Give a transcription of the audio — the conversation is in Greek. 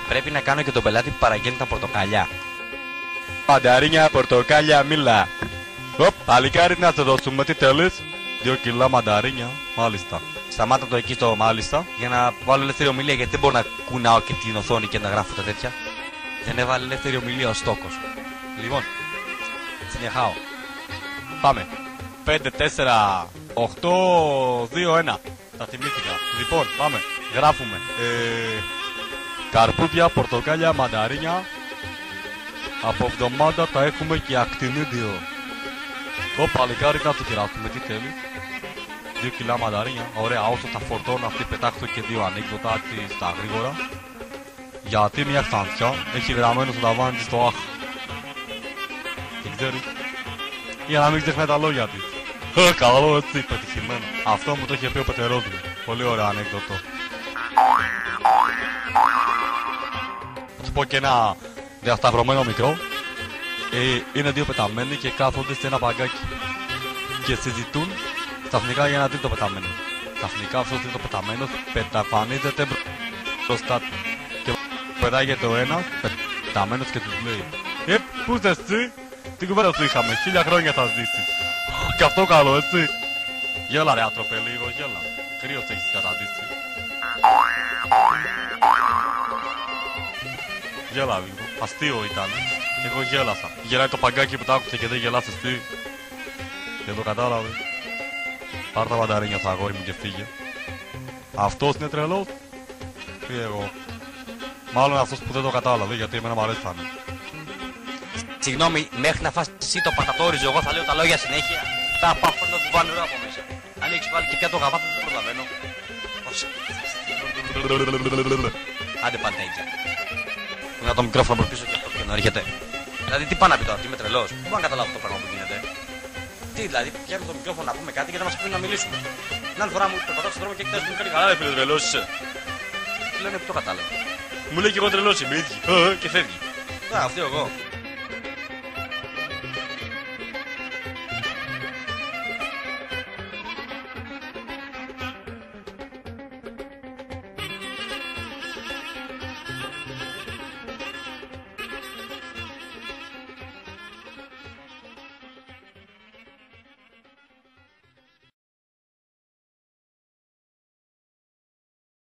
Πρέπει να κάνω και τον πελάτη που παραγγέλνει τα πορτοκάλια. Μανταρίνια, πορτοκάλια, μήλα. Οπ, παλικάρι να σε δώσουμε, τι θέλεις? 2 κιλά μανταρίνια, μάλιστα. Σταμάτα το εκεί στο μάλιστα για να βάλω ελεύθερη ομιλία, γιατί δεν μπορώ να κουνάω και την οθόνη και να γράφω τα τέτοια. Δεν έβαλε ελεύθερη ομιλία ο στόκος. Λοιπόν, συνεχάω. Πάμε. 5, 4, 8, 2, 1. Τα θυμήθηκα. Λοιπόν, πάμε. Γράφουμε. Καρπούδια, πορτοκάλια, μανταρίνια. Από εβδομάδα τα έχουμε και ακτινίδιο. Το παλικάρι να το γράφουμε, τι θέλει? 2 κιλά μανταρίνια. Ωραία, όσο τα φορτώνω αυτή πετάχτω και 2 ανέκδοτα στα γρήγορα. Γιατί μια ξανθιά έχει γραμμένο στο ταβάνι της το αχ. Δεν ξέρει. Για να μην ξεχνάει τα λόγια της. Καλό έτσι, πετυχημένο. Αυτό μου το είχε πει ο πατερός μου. Πολύ ωραίο ανέκδοτο. Θα σου πω και ένα διασταυρωμένο μικρό. Είναι 2 πεταμένοι και κάθονται σε ένα παγκάκι. Και συζητούν ξαφνικά για ένα τρίτο πεταμένο. Ξαφνικά αυτός ο τρίτο πεταμένος πεταφανίζεται μπροστά του. Και πετάγεται ο ένας πεταμένος και τους λέει: πού είσαι εσύ? Την κουβέντα σου είχαμε, 1000 χρόνια θα ζήσεις. Και αυτό καλό, έτσι. Γέλα ρε άτροπε λίγο, γέλα. Κρύος έχεις καταντήσει. Γέλα λίγο, αστείο ήταν. Και εγώ γέλασα. Γελάει το παγκάκι που τα άκουσε και δεν γελάς εσύ. Δεν το κατάλαβε. Πάρ' τα μανταρίνια στα αγόρι μου και φύγε. Αυτός είναι τρελός. Ή εγώ? Μάλλον αυτός που δεν το κατάλαβε, γιατί εμένα μου αρέσανε. Συγγνώμη, μέχρι να φας εσύ το πατατόριζο, εγώ θα λέω τα λόγια συνέχεια. Τα πάφω να του βάλω από μέσα. Αν έχεις βάλει και πια το γαβά, δεν προλαβαίνω. Άντε πάντα ίδια. Να το μικρόφωνο από πίσω και αυτό και να έρχεται. Δηλαδή, τι πάει να πει τώρα, τι είμαι τρελός? Δεν μπορώ να καταλάβω το πράγμα που γίνεται. Τι δηλαδή, πιάνει το μικρόφωνο να πούμε κάτι και δεν μας αφήνει να μιλήσουμε. Την άλλη φορά μου περπατάω στον δρόμο και κοιτάζει μου κάνει καλά, ρε φίλε, τρελός είσαι. Τι λένε που το κατάλαβα. Μου λέει και εγώ τρελός είμαι, ίδιοι. Και φεύγει. Αυτό εγώ.